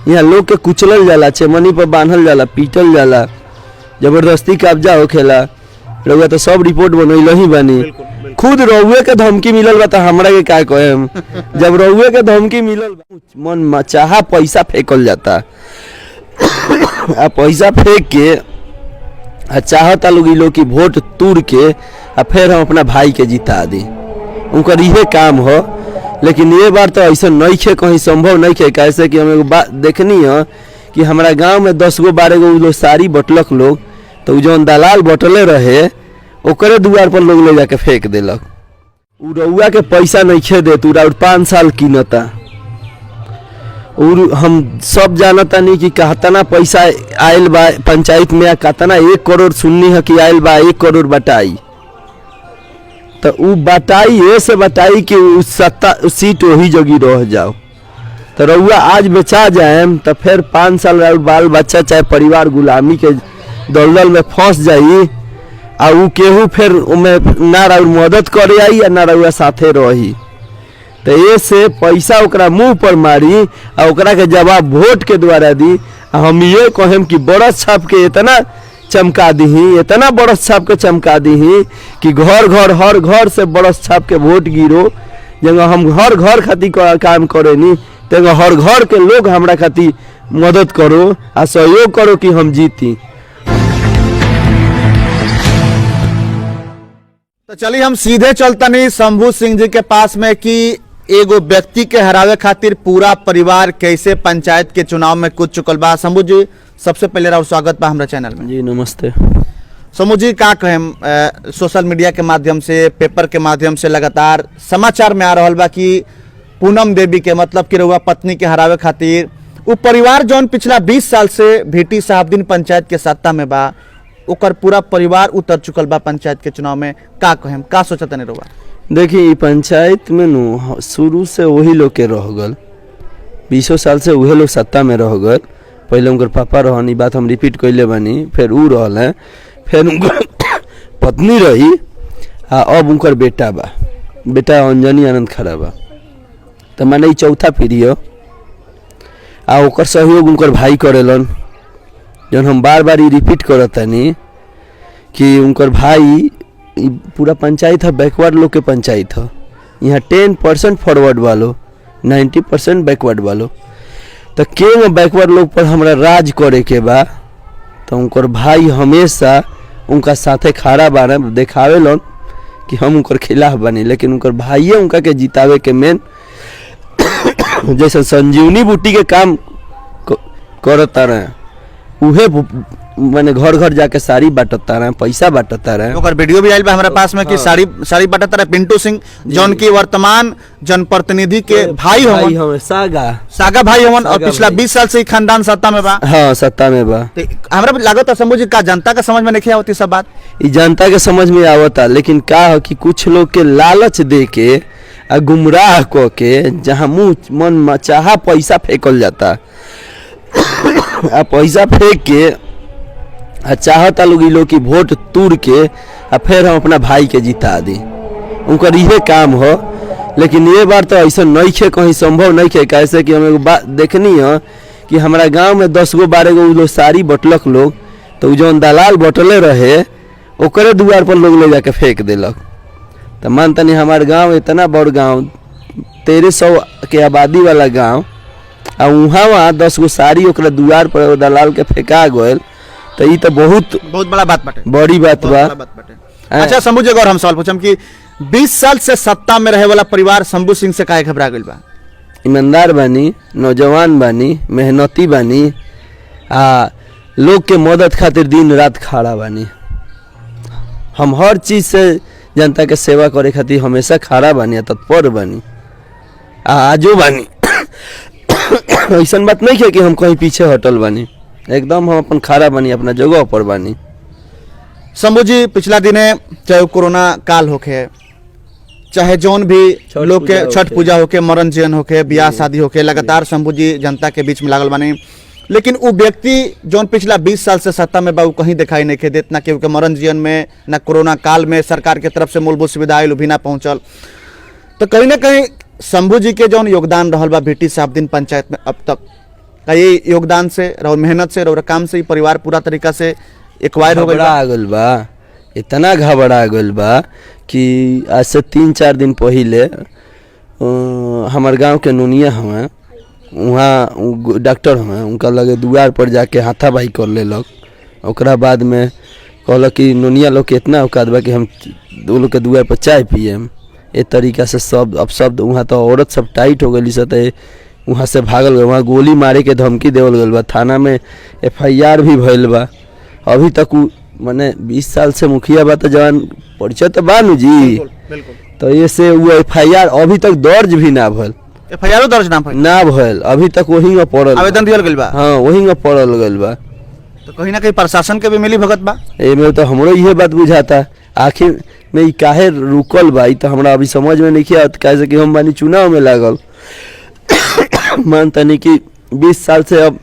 यहाँ लोग के कुचलल जाला, चेमनी पर बांधल जाला, पीटल जाला, जबरदस्ती कब्जा होखेला। रउआ तो सब रिपोर्ट बनैल ही बानी। खुद रउए के धमकी मिलल बा तो हमरा के का कहेम। जब रउए के धमकी मिलल मन चाहा पैसा फेंकल जाता आ पैसा फेंक के चाहता लोग की वोट तूड़ के आ फिर हम अपना भाई के जिता दी, उनकर इहे काम हो। लेकिन ये बार तो ऐसा नहीं खे, कहीं संभव नहीं खे। कैसे कि हम एगो बात देखनी है कि हमारा गांव में 10 गो 12 गो लोग साड़ी बटलक लोग, तो जौन दलाल बटले रहे ओकरे दुआर पर लोग ले जाके फेंक देलक। उ रउआ के पैसा नहीं खे देत, उ 5 साल कीनता। और हम सब जानता नहीं कि कहतना पैसा आयल बा पंचायत में, कहतना 1 करोड़ सुननी है कि आयल बा 1 करोड़ बटाई। तो उ बटाई ऐसे बटाई कि उस सीट वही जगह रह जाओ। तो रउआ आज बेचा जाए तो फिर 5 साल बाल बच्चा चाहे परिवार गुलामी के दलदल में फंस जाई आ उ केहू फिर उमें ना रउआ मदद करे आई या ना रउआ साथे रही। तो ये से पैसा ओकरा मुंह पर मारी आ ओकरा के जवाब वोट के द्वारा दी। हम ये कहेम कि बरस छाप के इतना चमका दी, इतना बरस छाप के चमका दी कि घर घर हर घर से बरस छाप के वोट गिरो। जगह हम हर घर खातिर काम करे नी, तेगा हर घर के लोग हमरा खातिर मदद करो आ सहयोग करो कि हम जीती। तो चलिए हम सीधे चलतनी शंभू सिंह जी के पास में कि एगो व्यक्ति के हरावे खातिर पूरा परिवार कैसे पंचायत के चुनाव में कूद चुकल बा। शंभू जी सबसे पहले राव स्वागत बा हमरा चैनल में। जी नमस्ते। शंभू जी का कहें, सोशल मीडिया के माध्यम से, पेपर के माध्यम से लगातार समाचार में आ रहा बा कि पूनम देवी के मतलब कि रउआ पत्नी के हरावे खातिर वो परिवार जौन पिछला 20 साल से भीटी साहबदीन पंचायत के सत्ता में बा, ओकर पूरा परिवार उतर चुकल बा पंचायत के चुनाव में। का कहें, का सोचत नहीं रउआ? देखिए पंचायत में नु शुरू से वही लोग के रह गल, 20 साल से वही लोग सत्ता में रह गल। पहले उनकर पापा रहन, बात हम रिपीट कैले बानी, फिर उ रहल है, फिर उनकर पत्नी रही आ अब उनकर बेटा बा, बेटा अंजनी आनंद खड़ा बा। तो माने चौथा पीढ़ी हो आ ओकर सहयोग उनकर भाई करेलन। जौन हम बार बार रिपीट करतानी कि उनकर भाई पूरा पंचायत है बैकवर्ड लोग के पंचायत है। यहाँ 10% फॉरवर्ड वालो, 90% बैकवर्ड वालो। तो के बैकवर्ड लोग पर हमरा राज करे के बा, तो उनकर भाई हमेशा उनका साथे खड़ा बाना, देखावे लन कि हम उनकर खिलाफ बनी। लेकिन उनकर भाइये उनका के जितावे के मेन जैसे संजीवनी बूटी के काम करता रहे, उहे माने घर घर जाके साड़ी बांटता रहे, पैसा बांटता रहे। ओकर वीडियो भी आइल बा हमारे पास में कि साड़ी बांटता रहे। पिंटू सिंह जौन की वर्तमान जनप्रतिनिधि के भाई होवन, सागा भाई होवन, और पिछला 20 साल से खानदान सत्ता में बा। हाँ सत्ता में बा। हमरा लागत शंभू जी का जनता का समझ में नहीं आवती सब बात? जनता के समझ में आवता, लेकिन का हो कि कुछ लोग के लालच दे के आ गुमराह को के जहाँ मुँह मन चाहा पैसा फेंकल जाता आ पैसा फेंक के चाहता लोग की वोट तूड़ के आ फिर हम अपना भाई के जिता दी, उनकर इहे काम हो। लेकिन ये बार तो ऐसा नहीं खे, कहीं संभव नहीं खे। कैसे कि हम एगो बात देखनी है कि हमारा गांव में 10 गो 12 गो लोग साड़ी बटलक लोग, तो जौन दलाल बटले रहे ओकरे दुआर पर लोग ले जाके फेंक देलक। तो मानता नहीं हमारे गाँव इतना बड़ गाँव, 1300 के आबादी वाला गाँव, आ वहाँ 10 गो साड़ी ओकरा दुआर पर दलाल के फेंका गए, तो ये तो बहुत बड़ा बात बाटे, बड़ी बात बा। अच्छा शंभू जी, अगर हम सवाल पूछम कि 20 साल से सत्ता में रहे वाला परिवार शंभू सिंह से काहे घबरा गइल बा? ईमानदार बानी, नौजवान बानी, मेहनती बानी, लोग के मदद खातिर दिन रात खड़ा बानी। हम हर चीज से जनता के सेवा करे खातिर हमेशा खड़ा बानी, तत्पर बानी, आजो बानी। ऐसा बात नहीं है कि हम कहीं पीछे हटल बानी, एकदम हम अपन खड़ा बानी, अपना जगह पर बानी। शंभू जी, पिछला दिने चाहे कोरोना काल होके, चाहे जौन भी लोग के छठ पूजा होके, मरण जयन होके, ब्याह शादी होके, लगातार शंभू जी जनता के बीच में लागल बानी। लेकिन वो व्यक्ति जौन पिछला 20 साल से सत्ता में बा, वो कहीं दिखाई नहीं के देत, ना केहू के मरण जीवन में, ना कोरोना काल में सरकार के तरफ से मूलभूत सुविधा आयल भी ना पहुंचल। तो कहीं ना कहीं शंभू जी के जौन योगदान रहल बा भीटी साहबदीन पंचायत में अब तक, का ये योगदान से और मेहनत से और काम से ही परिवार पूरा तरीका से एक्वायर हो गया? घबरा गइल बा, इतना घबरा गइल बा कि आज से 3-4 दिन पहले हमार गांव के नुनिया हमें वहाँ डॉक्टर हमें उनका लगे दुआर पर जाके हाथापाई कर लेलक। ओकरा बाद में कहलक कि नुनिया लोग के इतना औकात बा कि हम दो लोग के दुआर पर चाय पियम। ए तरीका से सब अब शब्द वहाँ तो औरत सब टाइट हो गई सत वहाँ से भागल गए, वहाँ गोली मारे के धमकी देवल गल बा, थाना में FIR भी भइल बा। अभी तक माने 20 साल से मुखिया बा तो जवान परिचय तो बानू जी, तो ये से वो FIR अभी तक दर्ज भी ना भइल। FIR दर्ज ना भइल अभी तक वही में पड़ल, आवेदन दियल गइल बा। हाँ वही में पड़ल गइल बा। तो कहीं ना कहीं प्रशासन के भी मिली भगत बा। एमे तो हमरो यह बात बुझाता आखिर में ई काहे रुकल बा, ई तो हमरा अभी समझ में नहीं आवत। कैसे कि हम बानी चुनाव में लागल मानता नहीं कि 20 साल से अब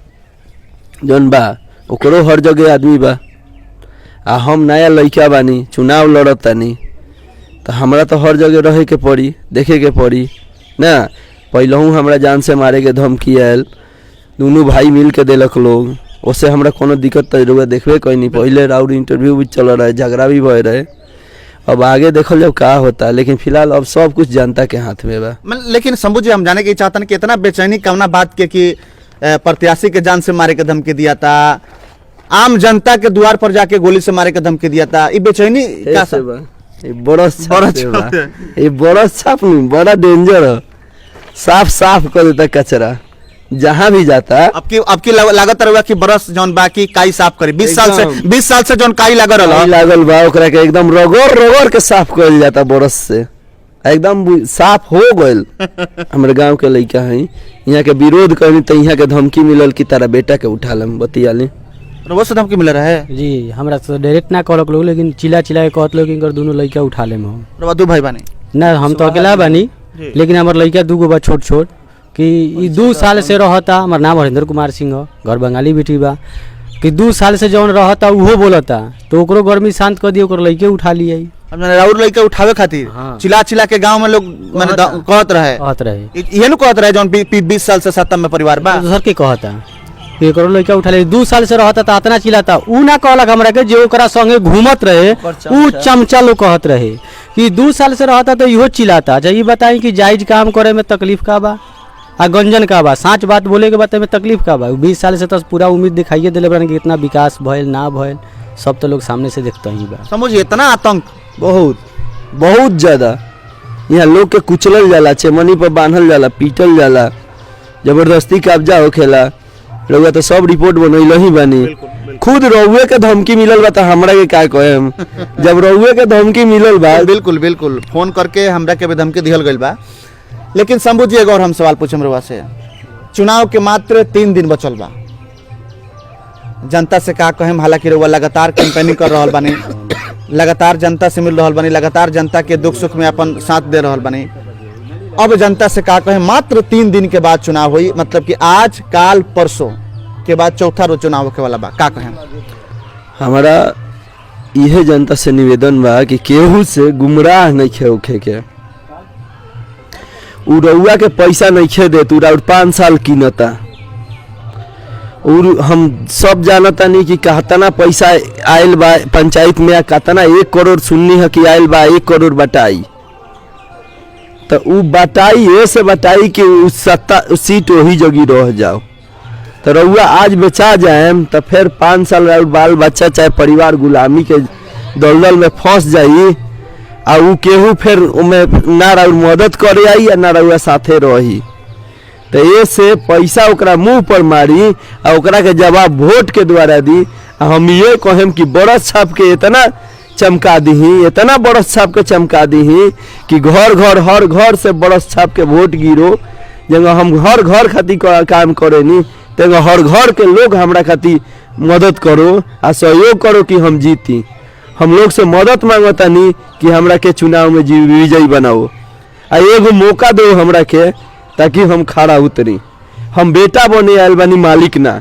जौन बा ओकरो हर जगह आदमी बा, आ हम नया लड़का बानी चुनाव लड़त तानी, तो हमरा तो हर जगह रहे के पड़ी, देखे के पड़ी ना। पहलहू हमरा जान से मारे के धमकी आयल, दोनों भाई मिल के देलक लोग, उससे हमरा कोनो दिक्कत तजुर्बा देखबे कोई नहीं। पहले राउर इंटरव्यू भी चल रहा है, झगड़ा भी भय रहे, अब आगे देखल जाओ का होता है। लेकिन फिलहाल अब सब कुछ जनता के हाथ में बा। लेकिन शंभू जी हम जाने के चाहते हैं कि इतना बेचैनी कवना बात के कि प्रत्याशी के जान से मारे के धमकी दिया था, आम जनता के द्वार पर जाके गोली से मारे के धमकी दिया था, ये बेचैनी क्या से बा? ये बड़ा साफ नहीं, बड़ा डेंजर है, साफ साफ कर देता कचरा जहाँ भी जाता। आपकी लागत रहा कि बरस जौन बाकी काई साफ करी 20 साल से जौन काई लागल बा ओकरा के एकदम रगड़ के साफ करल जाता, बरस से एकदम साफ हो गइल। हमारे गांव के लड़का है, यहाँ के विरोध करनी तो यहाँ के धमकी मिलल कि तारा बेटा के उठा लम बतियाली। वो से धमकी मिल रहा है जी, हमरा तो डायरेक्ट ना कहलक लोग, लेकिन चिल्ला के कहत लोग इनकर दोनों लड़का उठा लेम हम। दो भाई बानी ना, हम तो अकेला बानी, लेकिन हमार लड़का दूगो बा छोट छोट कि 2 साल से रहता। हमार नाम हरिंदर कुमार सिंह हो, घर बंगाली बेटी बा, कि 2 साल से जौन रहता उहो बोलता, तो ओकरो गर्मी शांत कर दिए, ओकर लड़के उठा लिए। राउर लड़के उठावे खातिर चिल्ला के गांव में लोग कहत रहे ये नु कहत रहे जौन 20 साल से सत्ता में परिवार बा, सर के कहता एकरो लड़का उठा ले। 2 साल से रहता तो इतना चिल्लाता, ऊ ना कहलक हमरा के जो ओकरा संगे घूमत रहे ऊ चमचा लोग कहत रहे कि 2 साल से रहता तो इहो चिल्लाता। अच्छा ये बताई कि जायज काम करे में तकलीफ का बा आ गंजन का बा, सच बात बोले के बात में तकलीफ का बा। 20 साल से तो पूरा उम्मीद दिखाइए दिले बन कि इतना विकास भइल ना भइल सब तो लोग सामने से देखते ही बा। समझिए इतना आतंक बहुत ज्यादा यहाँ लोग के कुचलल जाला, चेमनी पर बांधल जाला, पीटल जाला, जबरदस्ती कब्जा होखेला। रउआ तो सब रिपोर्ट बनैल ही बानी, खुद रउए के धमकी मिलल बा, तो हमरा के का कहेम जब रउए के धमकी मिलल बा। बिल्कुल फोन करके हमरा के भी धमकी दिहल गइल बा। लेकिन शंभू जी एगो और हम सवाल पूछम रउआ से, चुनाव के मात्र 3 दिन बचल बा, जनता से का कहेम? हालांकि रउआ लगातार कैंपेनिंग कर रहल बानी, लगातार जनता से मिल रहल बानी, लगातार जनता के दुख सुख में अपन साथ दे रहल बानी, अब जनता से का कहें? मात्र 3 दिन के बाद चुनाव हुई, मतलब कि आज काल परसों के बाद चौथा रोज चुनाव होके वाला बा, का कहें? हमारा यह जनता से निवेदन बा कि केहू से गुमराह नहीं होखे के, उ रउआ के पैसा नहीं खे देत, उ 5 साल कीनता, और हम सब जानता नहीं कि कहतना पैसा आयल बा पंचायत में, कहतना 1 करोड़ सुननी है कि आयल बा 1 करोड़ बटाई, तो उ बटाई ऐसे बटाई कि उस सीट वही जगह रह जाओ। तो रउआ आज बेचा जाए तो फिर 5 साल बाल बच्चा चाहे परिवार गुलामी के दलदल में फंस जाई, आ उ केहू फिर ना रउआ मदद करे आई ना रउआ साथे रही। तो ये से पैसा ओकरा मुंह पर मारी आ ओकरा के जवाब वोट के द्वारा दी। हम ये कहेम कि बरस छाप के इतना चमका दी, इतना बरस छाप के चमका दी कि घर घर हर घर से बरस छाप के वोट गिरो। जगह हम हर घर खातिर काम करे नी, तेगा हर घर के लोग हमरा खातिर मदद करो आ सहयोग करो कि हम जीती। हम लोग से मदद मांगता नहीं कि हमरा के चुनाव में विजयी बनाओ, आ एगो मौका दो हमरा के ताकि हम खड़ा उतरी। हम बेटा बने आयल बानी, मालिक ना।